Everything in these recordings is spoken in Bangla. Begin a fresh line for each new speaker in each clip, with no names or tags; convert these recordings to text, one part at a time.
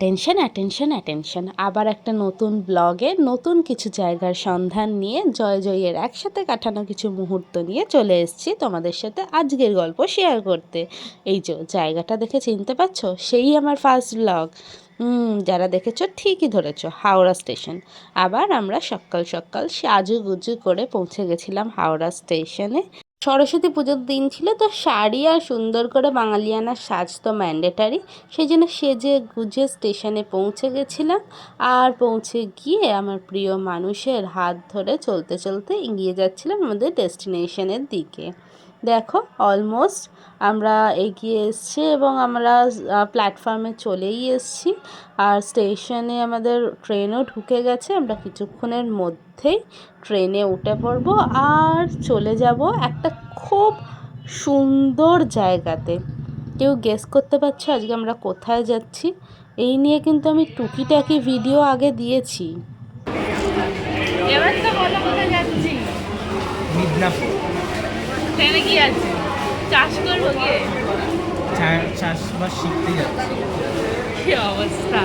অ্যাটেনশন অ্যাটেনশন অ্যাটেনশন, আবার একটা নতুন ব্লগে নতুন কিছু জায়গার সন্ধান নিয়ে জয়ের একসাথে কাটানো কিছু মুহূর্ত নিয়ে চলে এসেছি তোমাদের সাথে আজকের গল্প শেয়ার করতে। এই যে জায়গাটা দেখে চিনতে পারছো, সেই আমার ফার্স্ট ব্লগ। যারা দেখেছো ঠিকই ধরেছো, হাওড়া স্টেশন। আবার আমরা সকাল সকাল সাজুগুজু করে পৌঁছে গেছিলাম হাওড়া স্টেশনে। সরস্বতী পুজোর দিন ছিল, তো শাড়ি আর সুন্দর করে বাঙালিয়ানা সাজ তো ম্যান্ডেটারি। সেই জন্য সেজে গুজে স্টেশনে পৌঁছে গেছিলাম। আর পৌঁছে গিয়ে আমার প্রিয় মানুষের হাত ধরে চলতে চলতে এগিয়ে যাচ্ছিলাম আমাদের ডেস্টিনেশনের দিকে। দেখো অলমোস্ট আমরা এগিয়ে এসছি এবং আমরা প্ল্যাটফর্মে চলেই এসছি। আর স্টেশনে আমাদের ট্রেনও ঢুকে গেছে, আমরা কিছুক্ষণের মধ্যেই ট্রেনে উঠে পড়বো আর চলে যাব একটা খুব সুন্দর জায়গাতে। কেউ গেস করতে পারছো আজকে আমরা কোথায় যাচ্ছি? এই নিয়ে কিন্তু আমি টুকিটাকি ভিডিও আগে দিয়েছি।
এবার তো বলো কোথায় যাচ্ছি।
মিদনাপুর।
ট্রেনে কি আছে? চাষ করবো গিয়ে।
চাষবাস শিখতে যাচ্ছি।
কি অবস্থা!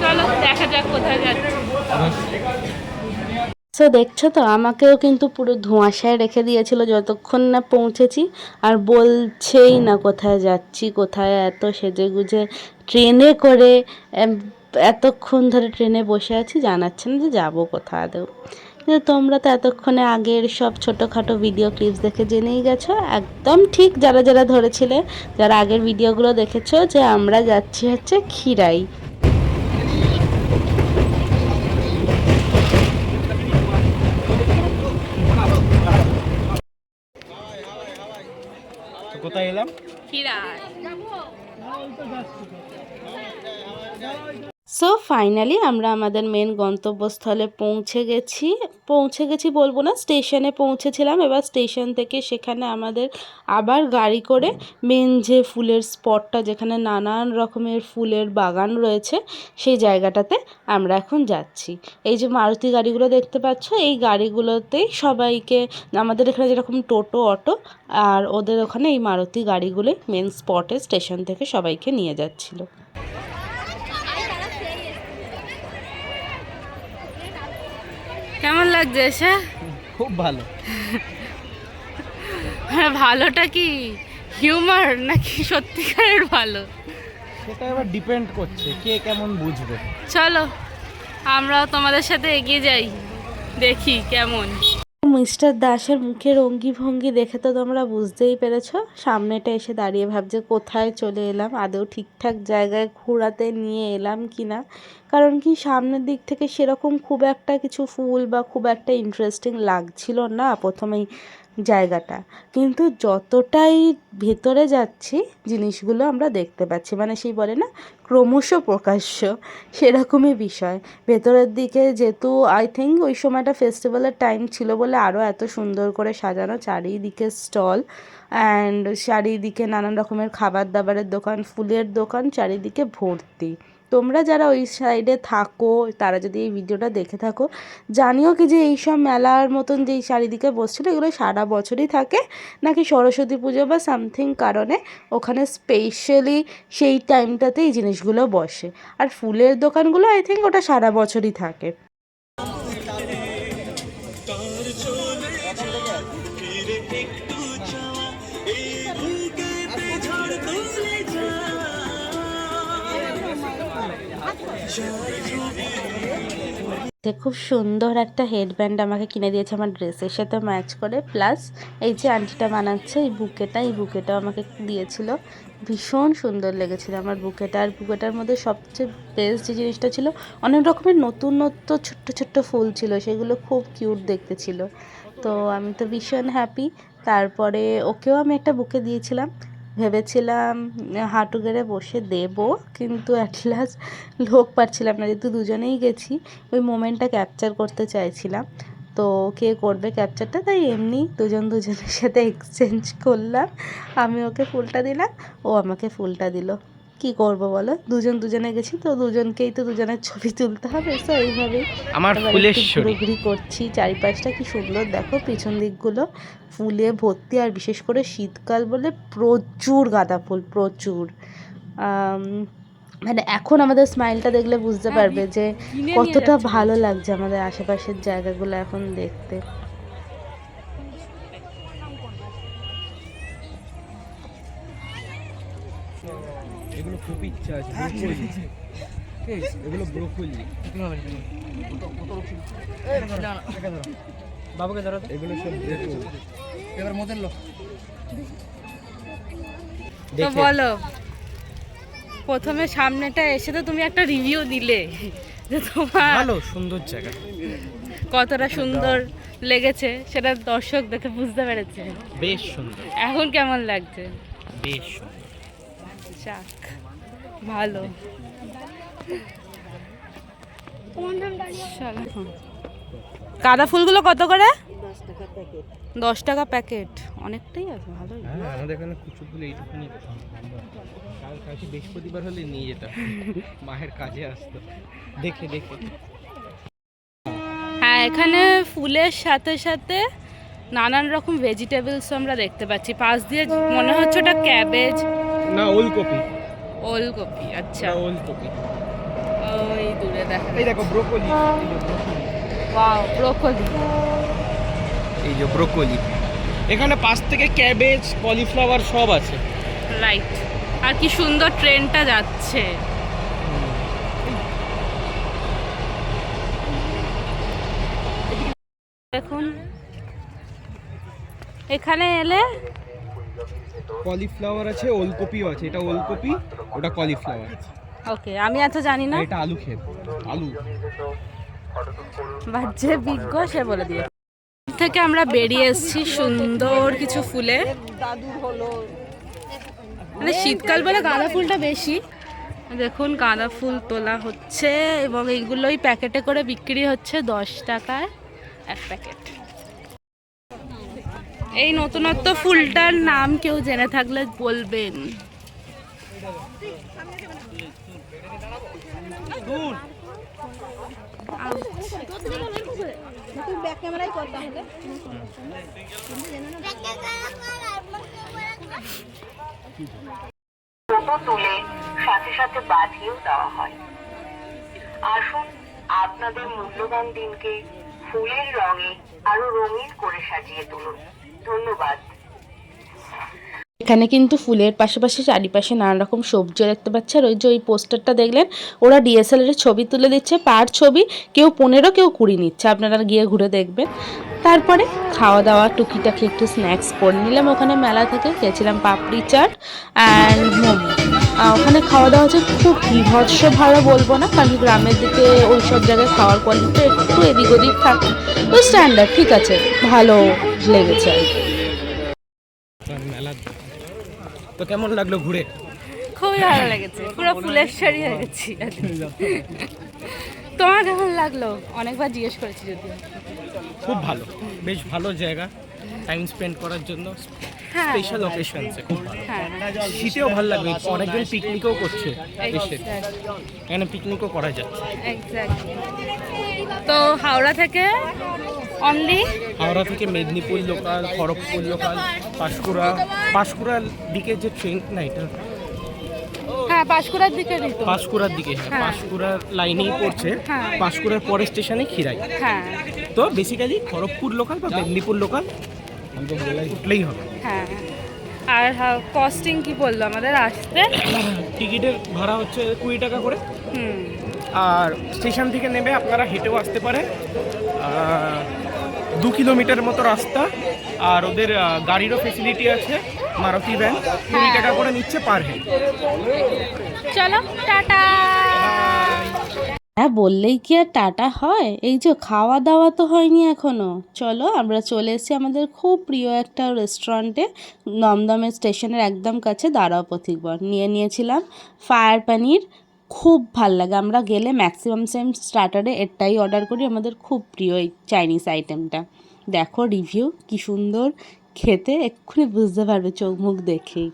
চলো দেখা যাক কোথায় যাচ্ছি।
সো দেখছো তো, আমাকেও কিন্তু পুরো ধোঁয়াশায় রেখে দিয়েছিল যতক্ষণ না পৌঁছেছি। আর বলছেই না কোথায় যাচ্ছি, কোথায় এত সেজে গুজে ট্রেনে করে এতক্ষণ ধরে ট্রেনে বসে আছি, জানাচ্ছে না যে যাবো কোথায় আদৌ। কিন্তু তোমরা তো এতক্ষণে আগের সব ছোটোখাটো ভিডিও ক্লিপস দেখে জেনেই গেছো, একদম ঠিক যারা যারা ধরেছিলে, যারা আগের ভিডিওগুলো দেখেছো, যে আমরা যাচ্ছি হচ্ছে ক্ষীরাই।
কোথায় এলাম?
ক্ষীরাই।
সো ফাইনালি আমরা আমাদের মেন গন্তব্যস্থলে পৌঁছে গেছি বলবো না, স্টেশনে পৌঁছেছিলাম। এবার স্টেশন থেকে সেখানে আমাদের আবার গাড়ি করে মেন যে ফুলের স্পটটা, যেখানে নানান রকমের ফুলের বাগান রয়েছে, সেই জায়গাটাতে আমরা এখন যাচ্ছি। এই যে মারুতি গাড়িগুলো দেখতে পাচ্ছ, এই গাড়িগুলোতেই সবাইকে, আমাদের এখানে যেরকম টোটো অটো, আর ওদের ওখানে এই মারুতি গাড়িগুলোই মেন স্পটে স্টেশন থেকে সবাইকে নিয়ে যাচ্ছিলো।
কেমন লাগছে এসে?
খুব ভালো।
হ্যাঁ, ভালোটা কি হিউমার নাকি সত্যিকারের ভালো?
সেটা এবার ডিপেন্ড করছে কে কেমন বুঝবে।
চলো আমরাও তোমাদের সাথে এগিয়ে যাই, দেখি কেমন।
মিস্টার দাসের মুখের অঙ্গি ভঙ্গি দেখে তো তোমরা বুঝতেই পেরেছ, সামনেটা এসে দাঁড়িয়ে ভাবছে কোথায় চলে এলাম, আদৌ ঠিকঠাক জায়গায় ঘোরাতে নিয়ে এলাম কি না। কারণ কি, সামনের দিক থেকে সেরকম খুব একটা কিছু ফুল বা খুব একটা ইন্টারেস্টিং লাগছিল না প্রথমেই জায়গাটা, কিন্তু যতটাই ভেতরে যাচ্ছি জিনিসগুলো আমরা দেখতে পাচ্ছি, মানে সেই বলে না ক্রমশ প্রকাশ্য, সেরকমই বিষয়। ভেতরের দিকে যেহেতু আই থিঙ্ক ওই সময়টা ফেস্টিভ্যালের টাইম ছিল বলে আরও এত সুন্দর করে সাজানো, চারিদিকে স্টল অ্যান্ড চারিদিকে নানান রকমের খাবার দাবারের দোকান, ফুলের দোকান চারিদিকে ভর্তি। তোমরা যারা ওই সাইডে থাকো, তারা যদি এই ভিডিওটা দেখে থাকো, জানিও কি যে এইসব মেলার মতন যেই চারিদিকে বসছিলো, এগুলো সারা বছরই থাকে নাকি সরস্বতী পুজো বা সামথিং কারণে ওখানে স্পেশালি সেই টাইমটাতে এই জিনিসগুলো বসে। আর ফুলের দোকানগুলো আই থিঙ্ক ওটা সারা বছরই থাকে। খুব সুন্দর একটা হেডব্যান্ড আমাকে কিনে দিয়েছে আমার ড্রেসের সাথে ম্যাচ করে, প্লাস এই যে আন্টিটা বানাচ্ছে এই বুকেটাও আমাকে দিয়েছিল। ভীষণ সুন্দর লেগেছিল আমার বুকেটা। আর বুকেটার মধ্যে সবচেয়ে বেস্ট যে জিনিসটা ছিল, অনেক রকমের নতুন ছোট্ট ছোট্ট ফুল ছিল, সেগুলো খুব কিউট দেখতে ছিল। তো আমি তো ভীষণ হ্যাপি। তারপরে ওকেও আমি একটা বুকে দিয়েছিলাম, ভেবেছিলাম হাঁটু গেড়ে বসে দেবো, কিন্তু অ্যাট লাস্ট লোক পাচ্ছিলাম না, যেহেতু দুজনেই গেছি, ওই মোমেন্টটা ক্যাপচার করতে চাইছিলাম। তো কে করবে ক্যাপচারটা, তাই এমনি দুজনের সাথে এক্সচেঞ্জ করলাম। আমি ওকে ফুলটা দিলাম, ও আমাকে ফুলটা দিল। কি করব বলো, দুজনে গেছি তো দুজনকেই তো দুজনের ছবি তুলতে হবে। তো এইভাবেই
আমার
ঘুরোঘুরি করছি চারিপাশটা। কি সুন্দর দেখো, পিছন দিকগুলো ফুলে ভর্তি, আর বিশেষ করে শীতকাল বলে প্রচুর গাঁদা ফুল, প্রচুর। মানে এখন আমাদের স্মাইলটা দেখলে বুঝতে
হ্যাঁ,
পারবে যে
কিনে নিয়ে
কতটা
যাচ্ছে
ভালো লাগছে আমাদের আশেপাশের জায়গাগুলো এখন দেখতে।
এগুলো খুব ইচ্ছা আছে ব্রোকলি। এগুলো ব্রোকলি। বাবুকে ধরো তো। এগুলো সব ব্রোকলি। এবার মোদের লোক
তো বলো, প্রথমে সামনেটা এসে তো তুমি একটা রিভিউ দিলে যে তোমার
ভালো সুন্দর জায়গা,
কতটা সুন্দর লেগেছে, সেটা দর্শক দেখে বুঝতে পেরেছে।
বেশ সুন্দর,
এখন কেমন লাগছে?
বেশ সুন্দর।
যাক, ভালো। চলো। গাঁদা ফুলগুলো কত করে? 10 টাকা প্যাকেট। অনেকটাই আছে, ভালোই।
হ্যাঁ, আমাদের এখানে কুচুগুলো এইটুকুনি কালকে বৃহস্পতিবার হলে নিয়ে যেতাম, মায়ের কাজে আসতো। দেখে দেখে
হ্যাঁ, এখানে ফুলের সাথে সাথে নানান রকম ভেজিটেবলস আমরা দেখতে পাচ্ছি। পাশ দিয়ে মনে হচ্ছে ওটা ক্যাবেজ,
না ওলকপি,
ওলকপি। আচ্ছা,
ওলকপি।
ওই দূরে দেখা
এই দেখো ব্রোকলি,
ওয়াও, ব্রোকলি।
এই যে ব্রোকলি। এখানে পাশ থেকে ক্যাবেজ, কলিফ্লাওয়ার সব আছে।
রাইট। আর কি সুন্দর ট্রেনটা যাচ্ছে। দেখুন, এখানে এলে
কলিফ্লাওয়ার আছে, ওলকপিও আছে। এটা ওলকপি, ওটা কলিফ্লাওয়ার।
ওকে, আমি এত জানি না,
আর এটা আলু ক্ষেত, আলু।
বাট যে বিজ্ঞ সে বলে দিয়ে থেকে আমরা বেরিয়ে এসেছি সুন্দর কিছু ফুলে। মানে শীতকাল বলে গাঁদা ফুলটা বেশি। দেখুন, গাঁদা ফুল তোলা হচ্ছে এবং এইগুলোই প্যাকেটে করে বিক্রি হচ্ছে 10 টাকায় এক প্যাকেট। এই নতুনত্ব ফুলটার নাম কেউ জেনে থাকলে বলবেন।
ফটো তুলে সাথে সাথে বাঁধিয়েও দেওয়া হয়। আসুন আপনাদের মূল্যবান দিনকে ফুলের রঙে আরো রঙিন করে সাজিয়ে তুলুন। ধন্যবাদ।
এখানে কিন্তু ফুলের পাশাপাশি চারিপাশে নানা রকম সবজি দেখতে পাচ্ছে। আর ওই যে ওই পোস্টারটা দেখলেন, ওরা ডিএসএলআর এর ছবি তুলে দিচ্ছে, পার ছবি কেউ 15 কেউ 20 নিচ্ছে, আপনারা গিয়ে ঘুরে দেখবেন। তারপরে খাওয়া দাওয়া টুকিটাকি একটু স্ন্যাক্স করে নিলাম ওখানে মেলা থেকে। খেয়েছিলাম পাপড়ি চাট অ্যান্ড মোমো। ওখানে খাওয়া দাওয়া হচ্ছে খুব বিভৎস ভালো বলবো না, কারণ গ্রামের দিকে ওই সব জায়গায় খাওয়ার কোয়ালিটি একটু এদিক ওদিক থাকে, তো স্ট্যান্ডার্ড ঠিক আছে, ভালো লেগেছে আর কি।
মেলা তো কেমন লাগলো ঘুরে?
খুবই ভালো লেগেছে, পুরো ফুলেশ্বরী হয়ে গেছি। তোমার কেমন লাগলো? অনেকবার জিজ্ঞেস করেছি যদিও।
খুব ভালো, বেশ ভালো জায়গা টাইম স্পেন্ড করার জন্য।
হ্যাঁ,
স্পেশাল অকেশনসে খুব ভালো।
হ্যাঁ,
শীতেও ভালো লাগবে, অনেকজন পিকনিকও করছে এসে, এখানে পিকনিকও করা যাচ্ছে।
এক্স্যাক্টলি। তো হাওড়া থেকে অনলি
হাওড়া থেকে মেদিনীপুর লোকাল, খড়গপুর লোকাল, পাঁশকুড়ার দিকে যে ট্রেন, না এটা
হ্যাঁ, পাঁশকুড়ার দিকে দিত।
পাঁশকুড়ার দিকে, হ্যাঁ
হ্যাঁ।
পাঁশকুড়ার লাইনেই পড়ছে।
হ্যাঁ।
পাঁশকুড়ার পরের স্টেশনে খিরাই।
হ্যাঁ,
তো বেসিক্যালি খড়গপুর লোকাল বা মেদিনীপুর লোকাল উঠলেই হবে।
হ্যাঁ। আর কস্টিং কি বললো আমাদের আসতে?
টিকিটের ভাড়া হচ্ছে 20 টাকা করে।
হুম,
আর স্টেশন থেকে নেবে আপনারা হেঁটেও আসতে পারে। 2 কিলোমিটার মতো রাস্তা। আর ওদের গাড়িরও ফেসিলিটি আছে, মারুতি ভ্যান। 20 টাকা করে নিচ্ছে পার হেড।
চলো টাটা।
হ্যাঁ, বললেই কি আর টাটা হয়? এই যে খাওয়া দাওয়া তো হয়নি এখনো। চলো, আমরা চলে এসেছি আমাদের খুব প্রিয় একটা রেস্টুরেন্টে, দমদমের স্টেশনের একদম কাছে দাঁড়াও পথিকবন। নিয়েছিলাম ফায়ার পানির, খুব ভাল লাগে। আমরা গেলে ম্যাক্সিমাম টাইম স্টার্টারে এটাই অর্ডার করি, আমাদের খুব প্রিয় এই চাইনিজ আইটেমটা। দেখো রিভিউ কি সুন্দর খেতে, এক্ষুনি বুঝতে পারবে চোখ মুখ দেখেই।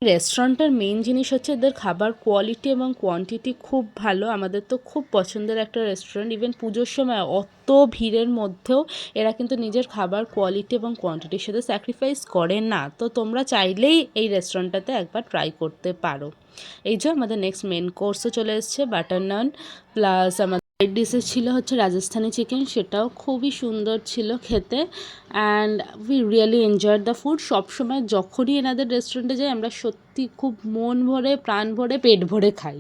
রেস্টুরেন্টের মেন জিনিস হচ্ছে এদের খাবার কোয়ালিটি এবং কোয়ান্টিটি খুব ভালো। আমাদের তো খুব পছন্দের একটা রেস্টুরেন্ট। ইভেন পুজোর সময় অত ভিড়ের মধ্যেও এরা কিন্তু নিজের খাবার কোয়ালিটি এবং কোয়ান্টিটির সাথে স্যাক্রিফাইস করে না। তো তোমরা চাইলেই এই রেস্টুরেন্টটাতে একবার ট্রাই করতে পারো। এই যে আমাদের নেক্সট মেন কোর্সও চলে এসছে, বাটার নান প্লাস আমাদের সাইড ডিশে ছিল হচ্ছে রাজস্থানি চিকেন, সেটাও খুবই সুন্দর ছিল খেতে। And we really enjoyed the food. সবসময় যখনই এনাদের রেস্টুরেন্টে যাই আমরা সত্যি খুব মন ভরে, প্রাণ ভরে, পেট ভরে খাই।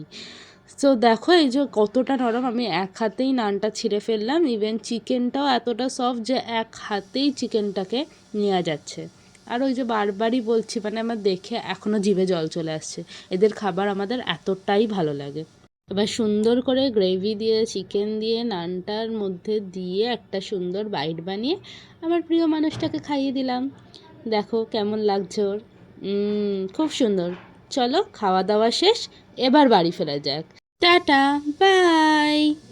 সো দেখো এই যে কতটা নরম, আমি এক হাতেই নানটা ছিঁড়ে ফেললাম। ইভেন চিকেনটাও এতটা সফট যে এক হাতেই চিকেনটাকে নেওয়া যাচ্ছে। আর ওই যে বারবারই বলছি, মানে আমার দেখে এখনও জিভে জল চলে আসছে। এদের খাবার আমাদের এতটাই ভালো লাগে। এবার সুন্দর করে গ্রেভি দিয়ে, চিকেন দিয়ে, নানটার মধ্যে দিয়ে একটা সুন্দর বাইট বানিয়ে আমার প্রিয় মানুষটাকে খাইয়ে দিলাম। দেখো কেমন লাগছে ওর। খুব সুন্দর। চলো খাওয়া দাওয়া শেষ, এবার বাড়ি ফেরা যাক। Tata, by.